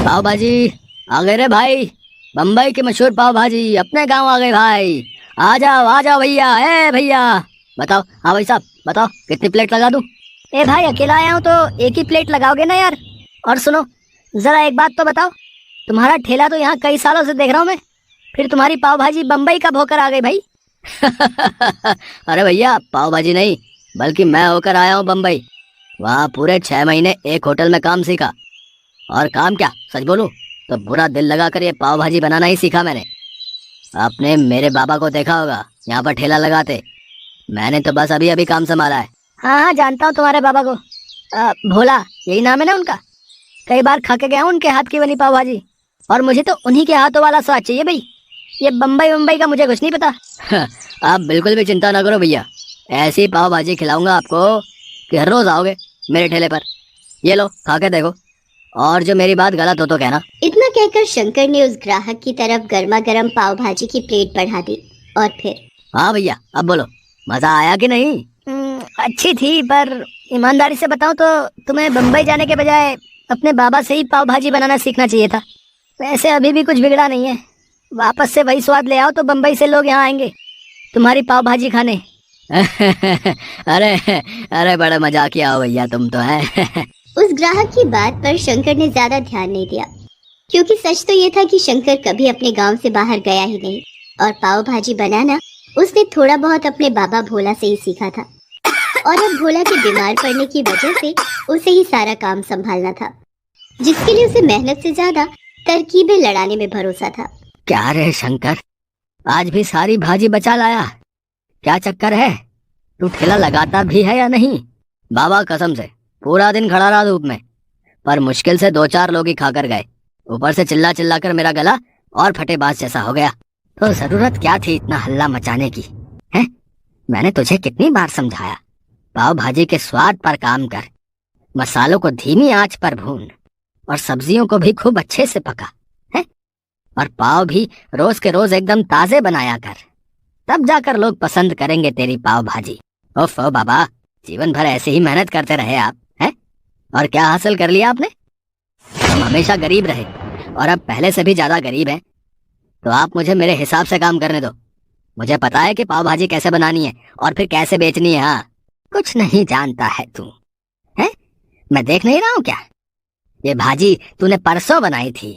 पाव भाजी आ गए रे भाई। बम्बई की मशहूर पाव भाजी अपने गांव आ गए भाई। आ जाओ भैया। ए भैया बताओ। हाँ भाई साहब बताओ कितनी प्लेट लगा दूं। ए भाई अकेला आया हूँ तो एक ही प्लेट लगाओगे ना यार। और सुनो जरा एक बात तो बताओ, तुम्हारा ठेला तो यहाँ कई सालों से देख रहा हूँ मैं, फिर तुम्हारी पाव भाजी बम्बई कब होकर आ गई भाई? अरे भैया पाव भाजी नहीं, बल्कि मैं होकर आया हूँ बम्बई। वहाँ पूरे 6 महीने एक होटल में काम सीखा। और काम क्या, सच बोलूं तो पूरा दिल लगाकर ये पाव भाजी बनाना ही सीखा मैंने। आपने मेरे बाबा को देखा होगा यहाँ पर ठेला लगाते, मैंने तो बस अभी अभी काम संभाला है। हाँ हाँ जानता हूँ तुम्हारे बाबा को, भोला यही नाम है ना उनका। कई बार खा के गया हूँ उनके हाथ की बनी पाव भाजी, और मुझे तो उन्हीं के हाथों वाला स्वाद चाहिए भाई। ये बम्बई मुंबई का मुझे कुछ नहीं पता। आप बिल्कुल भी चिंता ना करो भैया, ऐसी पाव भाजी खिलाऊंगा आपको कि हर रोज आओगे मेरे ठेले पर। ये लो खा के देखो, और जो मेरी बात गलत हो तो कहना। इतना कहकर शंकर ने उस ग्राहक की तरफ गर्मा गर्म पाव भाजी की प्लेट बढ़ा दी और फिर, हाँ भैया अब बोलो, मजा आया कि नहीं? अच्छी थी, पर ईमानदारी से बताऊं तो तुम्हें बम्बई जाने के बजाय अपने बाबा से ही पाव भाजी बनाना सीखना चाहिए था। वैसे अभी भी कुछ बिगड़ा नहीं है, वापस से वही स्वाद ले आओ तो बम्बई से लोग यहाँ आएंगे तुम्हारी पाव भाजी खाने। अरे अरे बड़ा मजाकिया हो भैया तुम तो है। उस ग्राहक की बात पर शंकर ने ज्यादा ध्यान नहीं दिया, क्योंकि सच तो ये था कि शंकर कभी अपने गांव से बाहर गया ही नहीं, और पाव भाजी बनाना उसने थोड़ा बहुत अपने बाबा भोला से ही सीखा था। और अब भोला के बीमार पड़ने की वजह से उसे ही सारा काम संभालना था, जिसके लिए उसे मेहनत से ज्यादा तरकीबें लड़ाने में भरोसा था। क्या रे शंकर, आज भी सारी भाजी बचा लाया? क्या चक्कर है, तू ठेला लगाता भी है या नहीं? बाबा कसम से पूरा दिन खड़ा रहा धूप में, पर मुश्किल से 2-4 लोग ही खाकर गए। ऊपर से चिल्ला चिल्ला कर मेरा गला और फटे बाज जैसा हो गया। तो जरूरत क्या थी इतना हल्ला मचाने की? हैं? मैंने तुझे कितनी बार समझाया, पाव भाजी के स्वाद पर काम कर, मसालों को धीमी आंच पर भून, और सब्जियों को भी खूब अच्छे से पका है, और पाव भी रोज के रोज एकदम ताजे बनाया कर, तब जाकर लोग पसंद करेंगे तेरी पाव भाजी। ओफ ओ बाबा, जीवन भर ऐसे ही मेहनत करते रहे आप हैं, और क्या हासिल कर लिया आपने? हम हमेशा गरीब रहे और अब पहले से भी ज्यादा गरीब हैं। तो आप मुझे मेरे हिसाब से काम करने दो। मुझे पता है कि पाव भाजी कैसे बनानी है और फिर कैसे बेचनी है। हाँ, कुछ नहीं जानता है तू, हैं? मैं देख नहीं रहा हूँ क्या? ये भाजी तूने परसों बनाई थी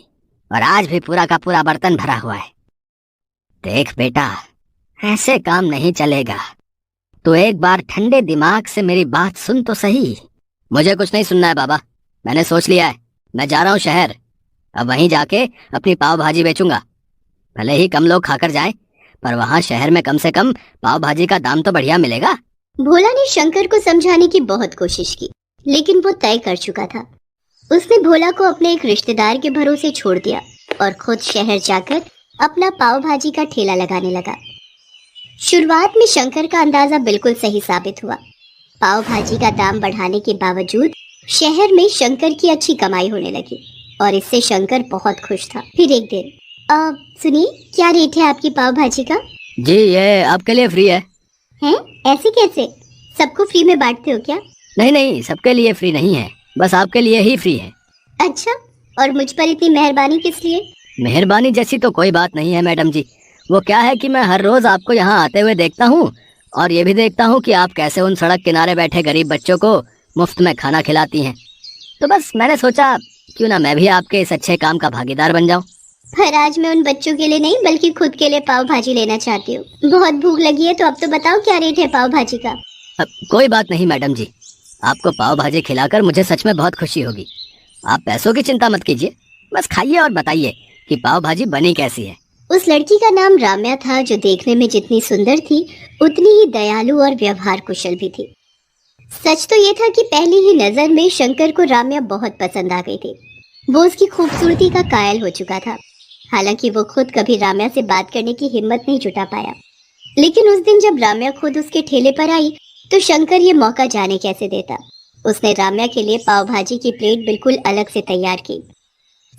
और आज भी पूरा का पूरा बर्तन भरा हुआ है। देख बेटा, ऐसे काम नहीं चलेगा। तू एक बार ठंडे दिमाग से मेरी बात सुन तो सही। मुझे कुछ नहीं सुनना है बाबा, मैंने सोच लिया है, मैं जा रहा हूँ शहर। अब वहीं जाके अपनी पाव भाजी बेचूंगा। भले ही कम लोग खाकर जाएं, पर वहाँ शहर में कम से कम पाव भाजी का दाम तो बढ़िया मिलेगा। भोला ने शंकर को समझाने की बहुत कोशिश की, लेकिन वो तय कर चुका था। उसने भोला को अपने एक रिश्तेदार के भरोसे छोड़ दिया और खुद शहर जाकर अपना पाव भाजी का ठेला लगाने लगा। शुरुआत में शंकर का अंदाजा बिल्कुल सही साबित हुआ। पाव भाजी का दाम बढ़ाने के बावजूद शहर में शंकर की अच्छी कमाई होने लगी, और इससे शंकर बहुत खुश था। फिर एक दिन, सुनिए, क्या रेट है आपकी पाव भाजी का? जी ये आपके लिए फ्री है। हैं? ऐसे कैसे? सबको फ्री में बांटते हो क्या? नहीं नहीं, सबके लिए फ्री नहीं है, बस आपके लिए ही फ्री है। अच्छा, और मुझ पर इतनी मेहरबानी किस लिए? मेहरबानी जैसी तो कोई बात नहीं है मैडम जी। वो क्या है कि मैं हर रोज आपको यहाँ आते हुए देखता हूँ, और ये भी देखता हूँ कि आप कैसे उन सड़क किनारे बैठे गरीब बच्चों को मुफ्त में खाना खिलाती हैं। तो बस मैंने सोचा क्यों ना मैं भी आपके इस अच्छे काम का भागीदार बन जाऊँ। पर आज मैं उन बच्चों के लिए नहीं, बल्कि खुद के लिए पाव भाजी लेना चाहती हूँ। बहुत भूख लगी है, तो अब तो बताओ क्या रेट है पाव भाजी का? कोई बात नहीं मैडम जी, आपको पाव भाजी खिलाकर मुझे सच में बहुत खुशी होगी। आप पैसों की चिंता मत कीजिए, बस खाइए और बताइए कि पाव भाजी बनी कैसी है। उस लड़की का नाम राम्या था, जो देखने में जितनी सुंदर थी उतनी ही दयालु और व्यवहार कुशल भी थी। सच तो ये था कि पहली ही नजर में शंकर को राम्या बहुत पसंद आ गई थी। वो उसकी खूबसूरती का कायल हो चुका था। हालांकि वो खुद कभी राम्या से बात करने की हिम्मत नहीं जुटा पाया, लेकिन उस दिन जब राम्या खुद उसके ठेले पर आई तो शंकर ये मौका जाने कैसे देता। उसने राम्या के लिए पाव भाजी की प्लेट बिल्कुल अलग से तैयार की।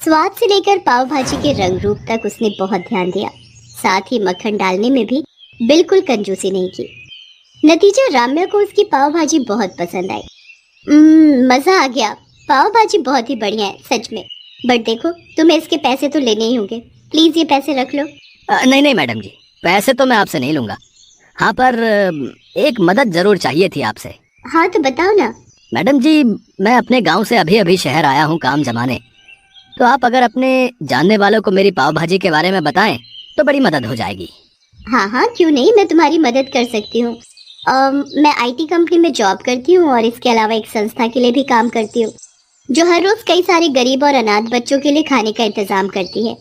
स्वाद से लेकर पाव भाजी के रंग रूप तक उसने बहुत ध्यान दिया, साथ ही मक्खन डालने में भी बिल्कुल कंजूसी नहीं की। नतीजा, राम्या को उसकी पाव भाजी बहुत पसंद आई। मजा आ गया, पाव भाजी बहुत ही बढ़िया है सच में। बट देखो, तुम्हें इसके पैसे तो लेने ही होंगे। प्लीज ये पैसे रख लो। नहीं नहीं मैडम जी, पैसे तो मैं आपसे नहीं लूंगा। हाँ पर एक मदद जरूर चाहिए थी आपसे। हाँ तो बताओ ना। मैडम जी, मैं अपने गांव से अभी अभी शहर आया हूँ काम जमाने। तो आप अगर अपने जानने वालों को मेरी पाव भाजी के बारे में बताएं तो बड़ी मदद हो जाएगी। हाँ हाँ, क्यों नहीं, मैं तुम्हारी मदद कर सकती हूँ। मैं आईटी कंपनी में जॉब करती हूँ और इसके अलावा एक संस्था के लिए भी काम करती हूँ, जो हर रोज कई सारे गरीब और अनाथ बच्चों के लिए खाने का इंतजाम करती है।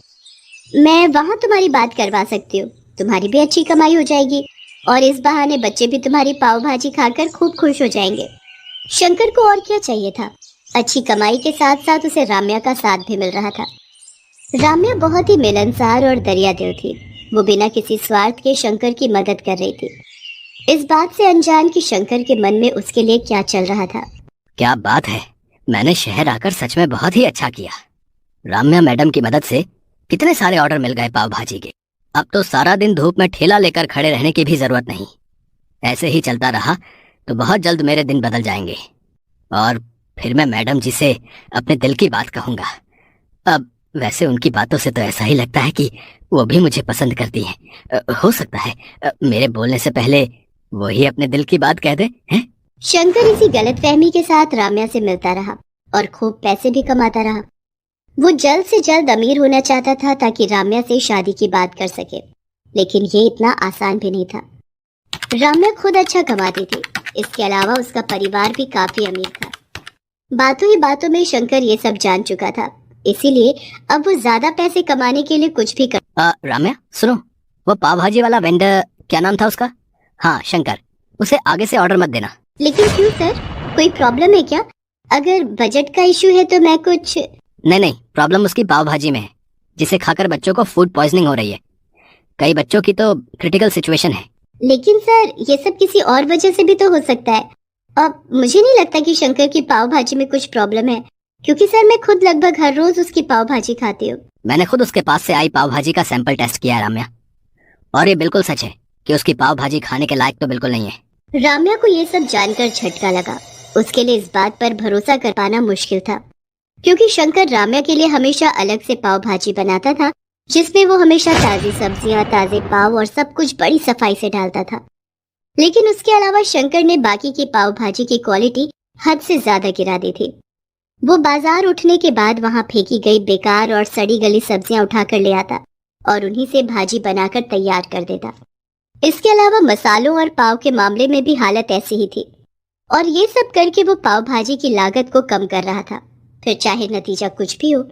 मैं वहाँ तुम्हारी बात करवा सकती हूँ। तुम्हारी भी अच्छी कमाई हो जाएगी और इस बहाने बच्चे भी तुम्हारी पाव भाजी खाकर खूब खुश हो जाएंगे। शंकर को और क्या चाहिए था। अच्छी कमाई के साथ साथ उसे राम्या का साथ भी मिल रहा था। राम्या बहुत ही मिलनसार और दरियादिल थी। वो बिना किसी स्वार्थ के शंकर की मदद कर रही थी, इस बात से अनजान कि शंकर के मन में उसके लिए क्या चल रहा था। क्या बात है, मैंने शहर आकर सच में बहुत ही अच्छा किया। राम्या मैडम की मदद से कितने सारे ऑर्डर मिल गए पाव भाजी के। अब तो सारा दिन धूप में ठेला लेकर खड़े रहने की भी जरूरत नहीं। ऐसे ही चलता रहा तो बहुत जल्द मेरे दिन बदल जाएंगे और फिर मैं मैडम जी से अपने दिल की बात कहूंगा। अब वैसे उनकी बातों से तो ऐसा ही लगता है कि वो भी मुझे पसंद करती हैं। हो सकता है मेरे बोलने से पहले वो ही अपने दिल की बात कह दे हैं? शंकर इसी गलतफहमी के साथ राम्या से मिलता रहा और खूब पैसे भी कमाता रहा। वो जल्द से जल्द अमीर होना चाहता था ताकि राम्या से शादी की बात कर सके, लेकिन ये इतना आसान भी नहीं था। राम्या खुद अच्छा कमाती थी, इसके अलावा उसका परिवार भी काफी अमीर था। बातों ही बातों में शंकर ये सब जान चुका था, इसीलिए अब वो ज्यादा पैसे कमाने के लिए कुछ भी कर। राम्या सुनो, वो पाव भाजी वाला वेंडर क्या नाम था उसका? हाँ शंकर, उसे आगे से ऑर्डर मत देना। लेकिन क्यों सर, कोई प्रॉब्लम है क्या? अगर बजट का इशू है तो मैं कुछ। नहीं, प्रॉब्लम उसकी पाव भाजी में है, जिसे खाकर बच्चों को फूड पॉइजनिंग हो रही है। कई बच्चों की तो क्रिटिकल सिचुएशन है। लेकिन सर, ये सब किसी और वजह से भी तो हो सकता है। अब मुझे नहीं लगता कि शंकर की पाव भाजी में कुछ प्रॉब्लम है, क्योंकि सर मैं खुद लगभग हर रोज उसकी पाव भाजी खाती हूँ। मैंने खुद उसके पास से आई पाव भाजी का सैंपल टेस्ट किया है राम्या, और ये बिल्कुल सच है कि उसकी पाव भाजी खाने के लायक तो बिल्कुल नहीं है। राम्या को ये सब जानकर झटका लगा। उसके लिए इस बात पर भरोसा कर पाना मुश्किल था, क्योंकि शंकर राम्या के लिए हमेशा अलग से पाव भाजी बनाता था, जिसमें वो हमेशा ताजी सब्जियां, ताजे पाव और सब कुछ बड़ी सफाई से डालता था। लेकिन उसके अलावा शंकर ने बाकी की पाव भाजी की क्वालिटी हद से ज्यादा गिरा दी थी। वो बाजार उठने के बाद वहां फेंकी गई बेकार और सड़ी गली सब्जियां उठाकर ले आता और उन्हीं से भाजी बनाकर तैयार कर देता। इसके अलावा मसालों और पाव के मामले में भी हालत ऐसी ही थी, और ये सब करके वो पाव भाजी की लागत को कम कर रहा था, फिर चाहे नतीजा कुछ भी हो।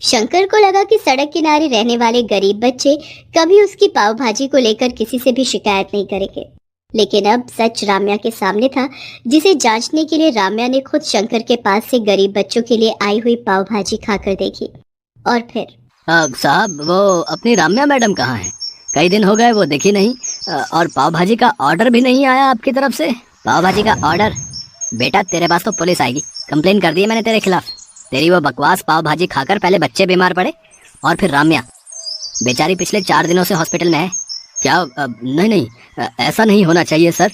शंकर को लगा कि सड़क किनारे रहने वाले गरीब बच्चे कभी उसकी पाव भाजी को लेकर किसी से भी शिकायत नहीं करेंगे। लेकिन अब सच राम्या के सामने था, जिसे जांचने के लिए राम्या ने खुद शंकर के पास से गरीब बच्चों के लिए आई हुई पाव भाजी खाकर देखी। और फिर साहब, वो अपनी राम्या मैडम कहाँ है? कई दिन हो गए वो दिखी नहीं, और पाव भाजी का ऑर्डर भी नहीं आया आपकी तरफ से। पाव भाजी का ऑर्डर? बेटा तेरे पास तो पुलिस आएगी, कंप्लेन कर दी है मैंने तेरे खिलाफ। तेरी वो बकवास पाव भाजी खाकर पहले बच्चे बीमार पड़े और फिर राम्या बेचारी पिछले 4 दिनों से हॉस्पिटल में है। क्या? नहीं, ऐसा नहीं होना चाहिए सर।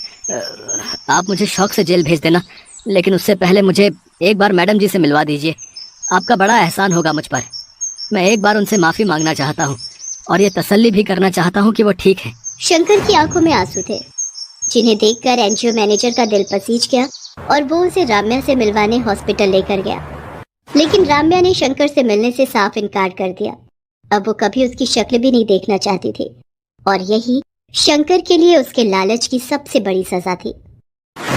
आप मुझे शौक से जेल भेज देना, लेकिन उससे पहले मुझे एक बार मैडम जी से मिलवा दीजिए। आपका बड़ा एहसान होगा मुझ पर। मैं एक बार उनसे माफ़ी मांगना चाहता हूँ और ये तसल्ली भी करना चाहता हूँ कि वो ठीक है। शंकर की आंखों में आंसू थे, जिन्हें देखकर एनजीओ मैनेजर का दिल पसीज गया और वो उसे राम्या से मिलवाने हॉस्पिटल लेकर गया। लेकिन राम्या ने शंकर से मिलने से साफ इनकार कर दिया। अब वो कभी उसकी शक्ल भी नहीं देखना चाहती थी, और यही शंकर के लिए उसके लालच की सबसे बड़ी सजा थी।